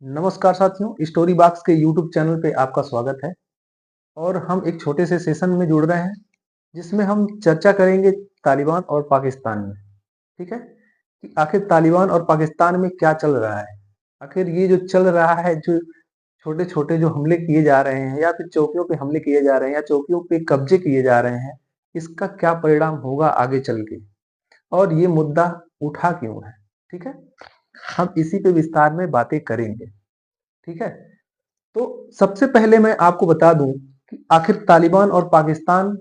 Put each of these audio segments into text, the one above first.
नमस्कार साथियों, story box के यूट्यूब चैनल पे आपका स्वागत है। और हम एक छोटे से सेशन में जुड़ रहे हैं जिसमें हम चर्चा करेंगे तालिबान और पाकिस्तान में। ठीक है कि आखिर तालिबान और पाकिस्तान में क्या चल रहा है। आखिर ये जो चल रहा है, जो छोटे छोटे जो हमले किए जा रहे हैं या फिर चौकियों पे हमले किए जा रहे हैं या चौकियों पे कब्जे किए जा रहे हैं, इसका क्या परिणाम होगा आगे चल के, और ये मुद्दा उठा क्यों है। ठीक है, हम इसी पे विस्तार में बातें करेंगे। ठीक है, तो सबसे पहले मैं आपको बता दूं कि आखिर तालिबान और पाकिस्तान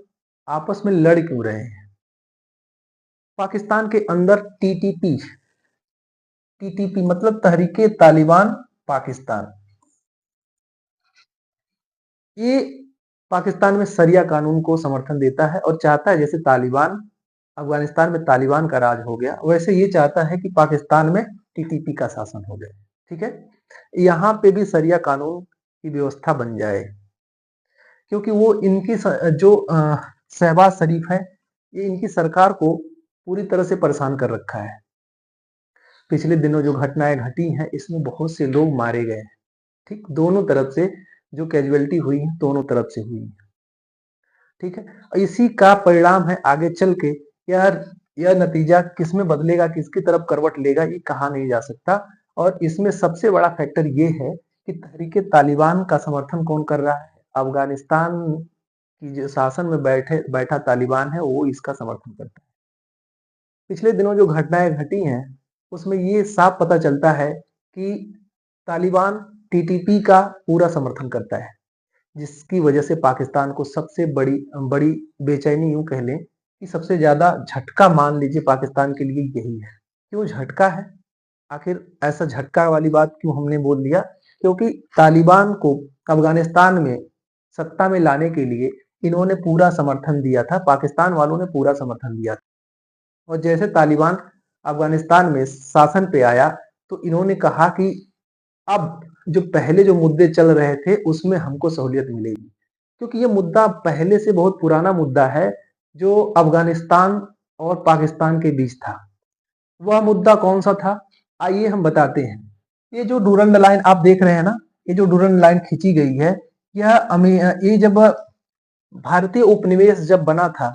आपस में लड़ क्यों रहे हैं। पाकिस्तान के अंदर टीटीपी, टीटीपी मतलब तहरीके तालिबान पाकिस्तान, ये पाकिस्तान में शरिया कानून को समर्थन देता है और चाहता है जैसे तालिबान अफगानिस्तान में तालिबान का राज हो गया, वैसे ये चाहता है कि पाकिस्तान में टीटीपी का शासन हो जाए। ठीक है, यहाँ पे भी शरिया कानून की व्यवस्था बन जाए, क्योंकि वो इनकी जो शहबाज शरीफ है, ये इनकी सरकार को पूरी तरह से परेशान कर रखा है। पिछले दिनों जो घटनाएं घटी हैं, इसमें बहुत से लोग मारे गए हैं। ठीक, दोनों तरफ से जो कैजुअलिटी हुई है, दोनों तरफ से हुई है। ठीक है, और इसी का परिणाम है आगे चल के। यार, यह नतीजा किस में बदलेगा, किसकी तरफ करवट लेगा, ये कहा नहीं जा सकता। और इसमें सबसे बड़ा फैक्टर ये है कि तहरीके तालिबान का समर्थन कौन कर रहा है। अफगानिस्तान की जो शासन में बैठा तालिबान है, वो इसका समर्थन करता है। पिछले दिनों जो घटनाएं घटी हैं, उसमें ये साफ पता चलता है कि तालिबान टीटीपी का पूरा समर्थन करता है, जिसकी वजह से पाकिस्तान को सबसे बड़ी बड़ी बेचैनी, यूं कह लें कि सबसे ज्यादा झटका मान लीजिए पाकिस्तान के लिए यही है। क्यों झटका है, आखिर ऐसा झटका वाली बात क्यों हमने बोल दिया, क्योंकि तालिबान को अफगानिस्तान में सत्ता में लाने के लिए इन्होंने पूरा समर्थन दिया था, पाकिस्तान वालों ने पूरा समर्थन दिया था। और जैसे तालिबान अफगानिस्तान में शासन पे आया, तो इन्होंने कहा कि अब जो पहले जो मुद्दे चल रहे थे उसमें हमको सहूलियत मिलेगी, क्योंकि ये मुद्दा पहले से बहुत पुराना मुद्दा है जो अफगानिस्तान और पाकिस्तान के बीच था। वह मुद्दा कौन सा था, आइए हम बताते हैं। ये जो डूरंड लाइन आप देख रहे हैं ना, ये जो डूरंड लाइन खींची गई है, ये जब भारतीय उपनिवेश जब बना था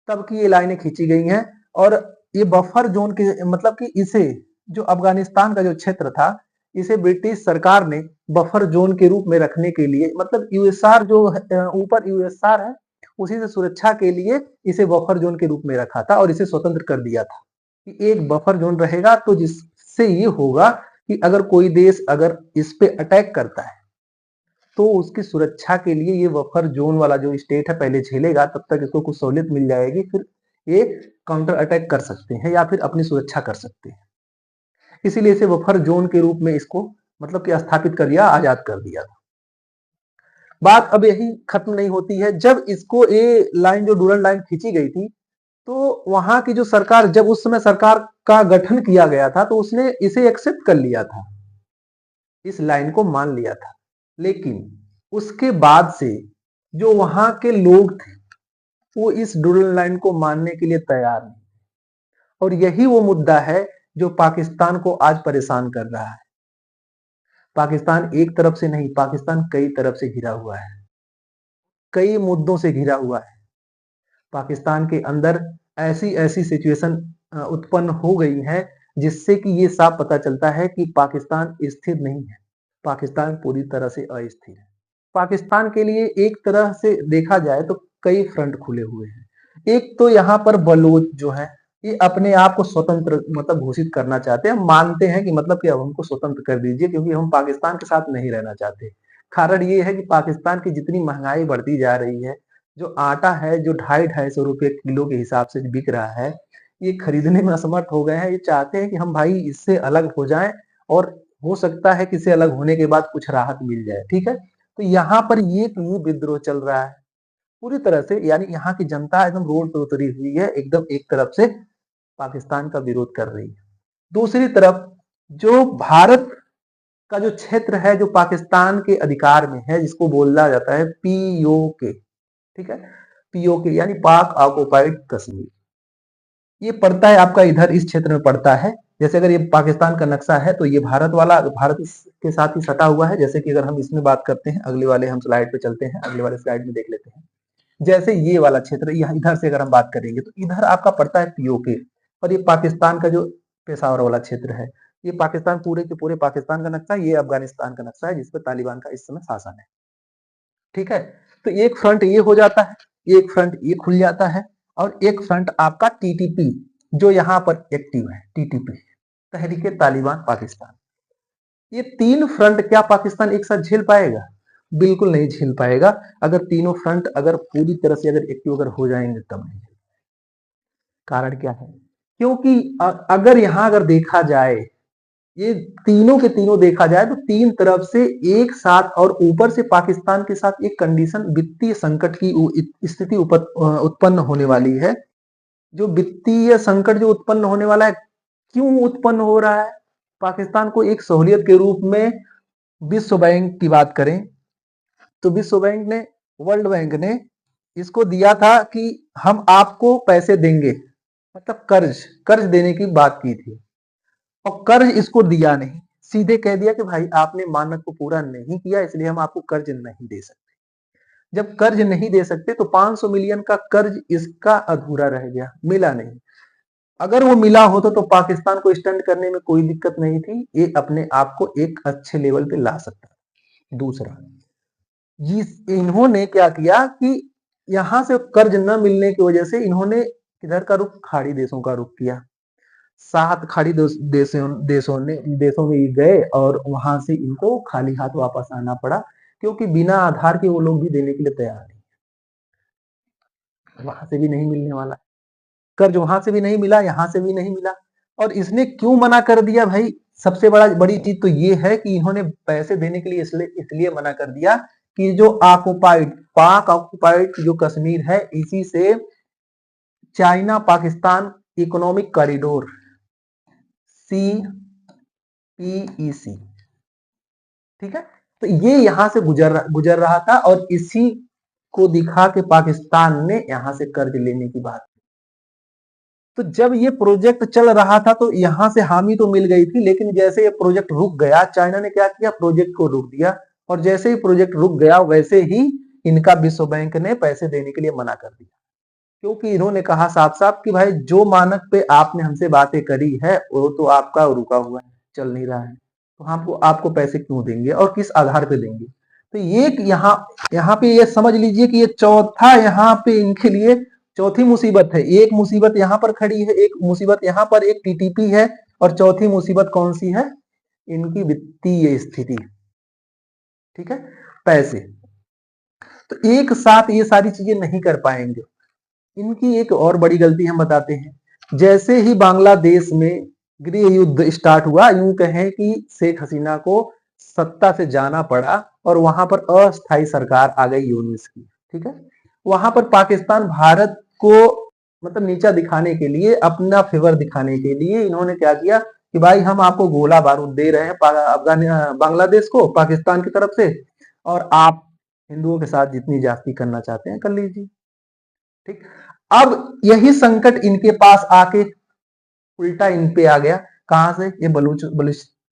तब की ये लाइनें खींची गई हैं। और ये बफर जोन के मतलब कि इसे, जो अफगानिस्तान का जो क्षेत्र था, इसे ब्रिटिश सरकार ने बफर जोन के रूप में रखने के लिए, मतलब यूएसआर जो ऊपर यूएसआर है, उसी से सुरक्षा के लिए इसे बफर जोन के रूप में रखा था और इसे स्वतंत्र कर दिया था कि एक बफर जोन रहेगा, तो जिससे ये होगा कि अगर कोई देश अगर इस पे अटैक करता है तो उसकी सुरक्षा के लिए ये बफर जोन वाला जो स्टेट है पहले झेलेगा, तब तक इसको कुछ सहूलियत मिल जाएगी, फिर ये काउंटर अटैक कर सकते हैं या फिर अपनी सुरक्षा कर सकते हैं। इसीलिए इसे बफर जोन के रूप में इसको मतलब कि स्थापित कर दिया, आजाद कर दिया था। बात अब यही खत्म नहीं होती है। जब इसको ये लाइन जो डूरन लाइन खींची गई थी, तो वहां की जो सरकार, जब उस समय सरकार का गठन किया गया था, तो उसने इसे एक्सेप्ट कर लिया था, इस लाइन को मान लिया था। लेकिन उसके बाद से जो वहां के लोग थे, वो इस डूरल लाइन को मानने के लिए तैयार नहीं। और यही वो मुद्दा है जो पाकिस्तान को आज परेशान कर रहा है। पाकिस्तान एक तरफ से नहीं, पाकिस्तान कई तरफ से घिरा हुआ है, कई मुद्दों से घिरा हुआ है। पाकिस्तान के अंदर ऐसी ऐसी सिचुएशन उत्पन्न हो गई है जिससे कि ये साफ पता चलता है कि पाकिस्तान स्थिर नहीं है, पाकिस्तान पूरी तरह से अस्थिर है। पाकिस्तान के लिए एक तरह से देखा जाए तो कई फ्रंट खुले हुए हैं। एक तो यहाँ पर बलोच जो है, ये अपने आप को स्वतंत्र मतलब घोषित करना चाहते हैं, मानते हैं कि मतलब कि अब हमको स्वतंत्र कर दीजिए, क्योंकि हम पाकिस्तान के साथ नहीं रहना चाहते। कारण ये है कि पाकिस्तान की जितनी महंगाई बढ़ती जा रही है, जो आटा है जो 250-250 रुपए किलो के हिसाब से बिक रहा है, ये खरीदने में असमर्थ हो गए हैं। ये चाहते हैं कि हम भाई इससे अलग हो जाएं, और हो सकता है कि इससे अलग होने के बाद कुछ राहत मिल जाए। ठीक है, तो यहाँ पर ये विद्रोह चल रहा है पूरी तरह से, यानी यहाँ की जनता एकदम रोड पे उतरी हुई है, एकदम एक तरफ से पाकिस्तान का विरोध कर रही है। दूसरी तरफ जो भारत का जो क्षेत्र है, जो पाकिस्तान के अधिकार में है, जिसको बोला जाता है पीओके। ठीक है, पीओके यानी पाक ऑक्युपाइड कश्मीर, ये पड़ता है आपका इधर इस क्षेत्र में पड़ता है। जैसे अगर ये पाकिस्तान का नक्शा है तो ये भारत वाला भारत के साथ ही सटा हुआ है। जैसे कि अगर हम इसमें बात करते हैं, अगले वाले हम स्लाइड पे चलते हैं, अगले वाले स्लाइड में देख लेते हैं। जैसे ये वाला क्षेत्र, यहाँ इधर से अगर हम बात करेंगे तो इधर आपका पड़ता है पीओके, और ये पाकिस्तान का जो पेशावर वाला क्षेत्र है, ये पाकिस्तान पूरे के पूरे पाकिस्तान का नक्शा, ये अफगानिस्तान का नक्शा है जिसपे तालिबान का इस समय शासन है। ठीक है, तो एक फ्रंट ये हो जाता है, एक फ्रंट ये खुल जाता है, और एक फ्रंट आपका टीटीपी जो यहाँ पर एक्टिव है, टीटीपी तहरीक तालिबान पाकिस्तान। ये तीन फ्रंट क्या पाकिस्तान एक साथ झेल पाएगा? बिल्कुल नहीं झेल पाएगा। अगर तीनों फ्रंट अगर पूरी तरह से अगर एक्टिव अगर हो जाएंगे तब नहीं। कारण क्या है? क्योंकि अगर यहां अगर देखा जाए, ये तीनों के तीनों देखा जाए तो तीन तरफ से एक साथ, और ऊपर से पाकिस्तान के साथ एक कंडीशन, वित्तीय संकट की स्थिति उत्पन्न होने वाली है। जो वित्तीय संकट जो उत्पन्न होने वाला है, क्यों उत्पन्न हो रहा है? पाकिस्तान को एक सहूलियत के रूप में विश्व बैंक की बात करें तो विश्व बैंक ने, वर्ल्ड बैंक ने इसको दिया था कि हम आपको पैसे देंगे, मतलब कर्ज कर्ज देने की बात की थी, और कर्ज इसको दिया नहीं, सीधे कह दिया कि भाई आपने मानक को पूरा नहीं किया, इसलिए हम आपको कर्ज नहीं दे सकते। जब कर्ज नहीं दे सकते तो 500 मिलियन का कर्ज इसका अधूरा रह गया, मिला नहीं। अगर वो मिला होता तो पाकिस्तान को स्टैंड करने में कोई दिक्कत नहीं थी, ये अपने आप को एक अच्छे लेवल पे ला सकता। दूसरा, इन्होंने क्या किया कि यहां से कर्ज न मिलने की वजह से इन्होंने किधर का रुख? खाड़ी देशों का रुख किया। 7 खाड़ी देशों में गए और वहां से इनको खाली हाथ वापस आना पड़ा, क्योंकि बिना आधार के वो लोग भी देने के लिए तैयार नहीं, वहां से भी नहीं मिलने वाला कर्ज, वहां से भी नहीं मिला, यहां से भी नहीं मिला। और इसने क्यों मना कर दिया भाई? सबसे बड़ी चीज तो ये है कि इन्होंने पैसे देने के लिए इसलिए मना कर दिया कि जो ऑक्युपाइड, पाक ऑक्युपाइड जो कश्मीर है, इसी से China Pakistan economic corridor CPEC, ठीक है, तो ये यहां से गुजर रहा था, और इसी को दिखा के पाकिस्तान ने यहां से कर्ज लेने की बात। तो जब ये प्रोजेक्ट चल रहा था तो यहां से हामी तो मिल गई थी, लेकिन जैसे ये प्रोजेक्ट रुक गया, चाइना ने क्या किया? प्रोजेक्ट को रोक दिया, और जैसे ही प्रोजेक्ट रुक गया वैसे ही इनका विश्व बैंक ने पैसे देने के लिए मना कर दिया, क्योंकि इन्होंने कहा साफ साफ कि भाई जो मानक पे आपने हमसे बातें करी है वो तो आपका रुका हुआ है, चल नहीं रहा है, तो हमको आपको पैसे क्यों देंगे और किस आधार पे देंगे? तो ये यहाँ पे ये समझ लीजिए कि ये चौथा यहाँ पे इनके लिए चौथी मुसीबत है। एक मुसीबत यहाँ पर खड़ी है, एक मुसीबत यहाँ पर एक टीटीपी है, और चौथी मुसीबत कौन सी है? इनकी वित्तीय स्थिति, ठीक है, पैसे। तो एक साथ ये सारी चीजें नहीं कर पाएंगे। इनकी एक और बड़ी गलती हम बताते हैं, जैसे ही बांग्लादेश में गृह युद्ध स्टार्ट हुआ, यूं कहें कि शेख हसीना को सत्ता से जाना पड़ा, और वहां पर अस्थायी सरकार आ गई यूनिस की, ठीक है। वहां पर पाकिस्तान भारत को मतलब नीचा दिखाने के लिए, अपना फेवर दिखाने के लिए इन्होंने क्या किया कि भाई हम आपको गोला बारूद दे रहे हैं बांग्लादेश को पाकिस्तान की तरफ से, और आप हिंदुओं के साथ जितनी जाति करना चाहते हैं कर लीजिए, ठीक। अब यही संकट इनके पास आके उल्टा इन पे आ गया। कहां से? ये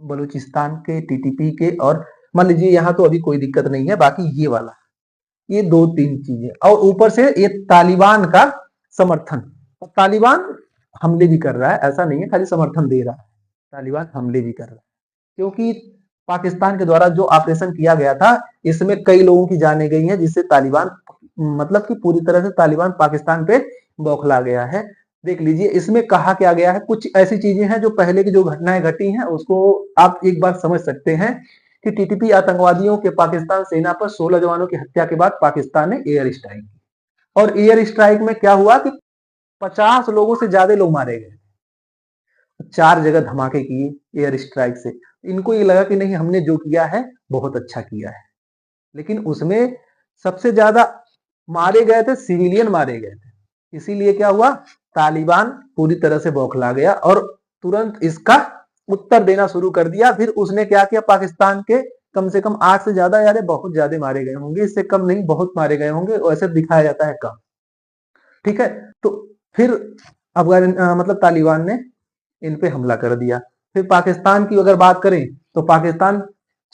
बलूचिस्तान के टीटीपी के, और मान लीजिए यहाँ तो अभी कोई दिक्कत नहीं है, बाकी ये वाला, ये 2-3 चीजें, और ऊपर से ये तालिबान का समर्थन। और तालिबान हमले भी कर रहा है, ऐसा नहीं है खाली समर्थन दे रहा है, तालिबान हमले भी कर रहा है, क्योंकि पाकिस्तान के द्वारा जो ऑपरेशन किया गया था इसमें कई लोगों की जाने गई हैं, जिससे तालिबान मतलब कि पूरी तरह से तालिबान पाकिस्तान पे बौखला गया है। देख लीजिए इसमें कहा क्या गया है, कुछ ऐसी चीजें हैं जो पहले की जो घटनाएं घटी हैं उसको आप एक बार समझ सकते हैं कि टीटीपी आतंकवादियों के पाकिस्तान सेना पर 16 जवानों की हत्या के बाद पाकिस्तान ने एयर स्ट्राइक की, और एयर स्ट्राइक में क्या हुआ कि 50 लोगों से ज्यादा लोग मारे गए, 4 जगह धमाके किए एयर स्ट्राइक से। इनको ये लगा कि नहीं हमने जो किया है बहुत अच्छा किया है, लेकिन उसमें सबसे ज्यादा मारे गए थे सिविलियन मारे गए थे। इसीलिए क्या हुआ, तालिबान पूरी तरह से बौखला गया और तुरंत इसका उत्तर देना शुरू कर दिया। फिर उसने क्या किया, पाकिस्तान के कम से कम 8 से ज्यादा, यार बहुत ज्यादा मारे गए होंगे, इससे कम नहीं बहुत मारे गए होंगे, वैसे दिखाया जाता है कम, ठीक है। तो फिर मतलब तालिबान ने इन पे हमला कर दिया। फिर पाकिस्तान की अगर बात करें तो पाकिस्तान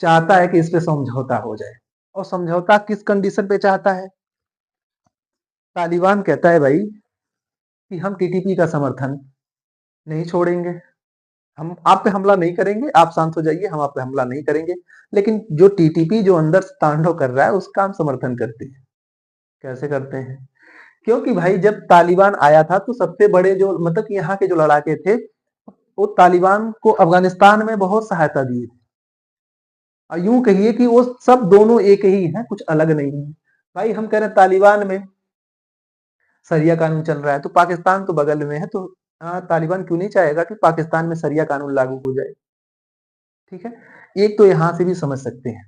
चाहता है कि इस पे समझौता हो जाए, और समझौता किस कंडीशन पे चाहता है? तालिबान कहता है भाई कि हम टीटीपी का समर्थन नहीं छोड़ेंगे, हम आप पे हमला नहीं करेंगे, आप शांत हो जाइए, हम आप पे हमला नहीं करेंगे, लेकिन जो टीटीपी जो अंदर से तांडव कर रहा है उसका हम समर्थन करते हैं। कैसे करते हैं? क्योंकि भाई जब तालिबान आया था तो सबसे बड़े जो मतलब कि यहाँ के जो लड़ाके थे वो तालिबान को अफगानिस्तान में बहुत सहायता दी थी, और यूं कहिए कि वो सब दोनों एक ही हैं, कुछ अलग नहीं है। भाई हम कह रहे हैं तालिबान में सरिया कानून चल रहा है तो पाकिस्तान तो बगल में है, तो तालिबान क्यों नहीं चाहेगा कि पाकिस्तान में सरिया कानून लागू हो जाए? ठीक है, एक तो यहां से भी समझ सकते हैं।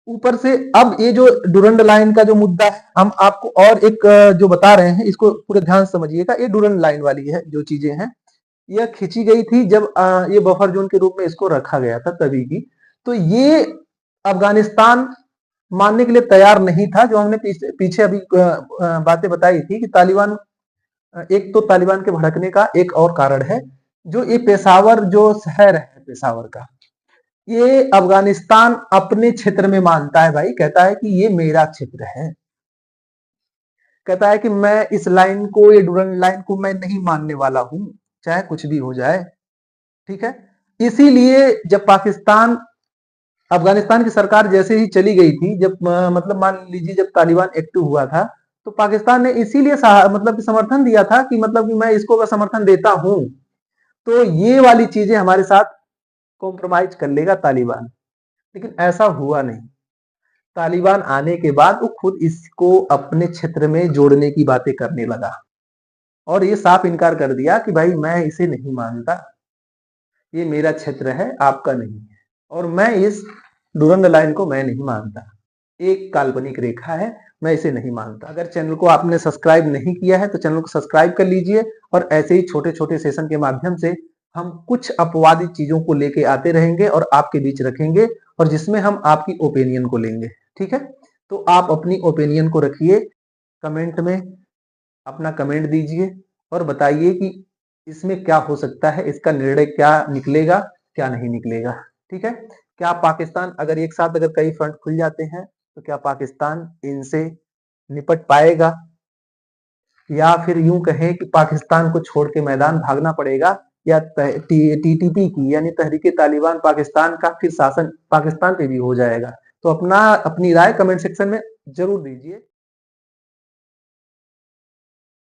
ऊपर से अब ये जो डूरंड लाइन का जो मुद्दा है, हम आपको और एक जो बता रहे हैं इसको पूरे ध्यान से समझिएगा। ये डूरंड लाइन वाली है जो चीजें हैं, यह खींची गई थी जब ये बफर जोन के रूप में इसको रखा गया था तभी की। तो ये अफगानिस्तान मानने के लिए तैयार नहीं था। जो हमने पीछे अभी बातें बताई थी कि तालिबान, एक तो तालिबान के भड़कने का एक और कारण है, जो ये पेशावर जो शहर है पेशावर का, ये अफगानिस्तान अपने क्षेत्र में मानता है भाई, कहता है कि ये मेरा क्षेत्र है, कहता है कि मैं इस लाइन को, ये डूरंड लाइन को मैं नहीं मानने वाला हूं, चाहे कुछ भी हो जाए। ठीक है, इसीलिए जब पाकिस्तान, अफगानिस्तान की सरकार जैसे ही चली गई थी, जब मतलब मान लीजिए जब तालिबान एक्टिव हुआ था, तो पाकिस्तान ने इसीलिए मतलब कि समर्थन दिया था कि मतलब कि मैं इसको अगर समर्थन देता हूं तो ये वाली चीजें हमारे साथ कॉम्प्रोमाइज कर लेगा तालिबान, लेकिन ऐसा हुआ नहीं। तालिबान आने के बाद वो खुद इसको अपने क्षेत्र में जोड़ने की बातें करने लगा, और ये साफ इनकार कर दिया कि भाई मैं इसे नहीं मानता, ये मेरा क्षेत्र है, आपका नहीं है, और मैं इस डूरंड लाइन को मैं नहीं मानता, एक काल्पनिक रेखा है, मैं इसे नहीं मानता। अगर चैनल को आपने सब्सक्राइब नहीं किया है तो चैनल को सब्सक्राइब कर लीजिए, और ऐसे ही छोटे छोटे सेशन के माध्यम से हम कुछ अपवादी चीजों को लेके आते रहेंगे और आपके बीच रखेंगे, और जिसमें हम आपकी ओपिनियन को लेंगे। ठीक है, तो आप अपनी ओपिनियन को रखिए, कमेंट में अपना कमेंट दीजिए और बताइए कि इसमें क्या हो सकता है, इसका निर्णय क्या निकलेगा, क्या नहीं निकलेगा। ठीक है, क्या पाकिस्तान अगर एक साथ अगर कई फ्रंट खुल जाते हैं तो क्या पाकिस्तान इनसे निपट पाएगा, या फिर यूं कहें कि पाकिस्तान को छोड़ के मैदान भागना पड़ेगा, या टीटीपी की यानी तहरीके तालिबान पाकिस्तान का फिर शासन पाकिस्तान पे भी हो जाएगा? तो अपनी राय कमेंट सेक्शन में जरूर दीजिए।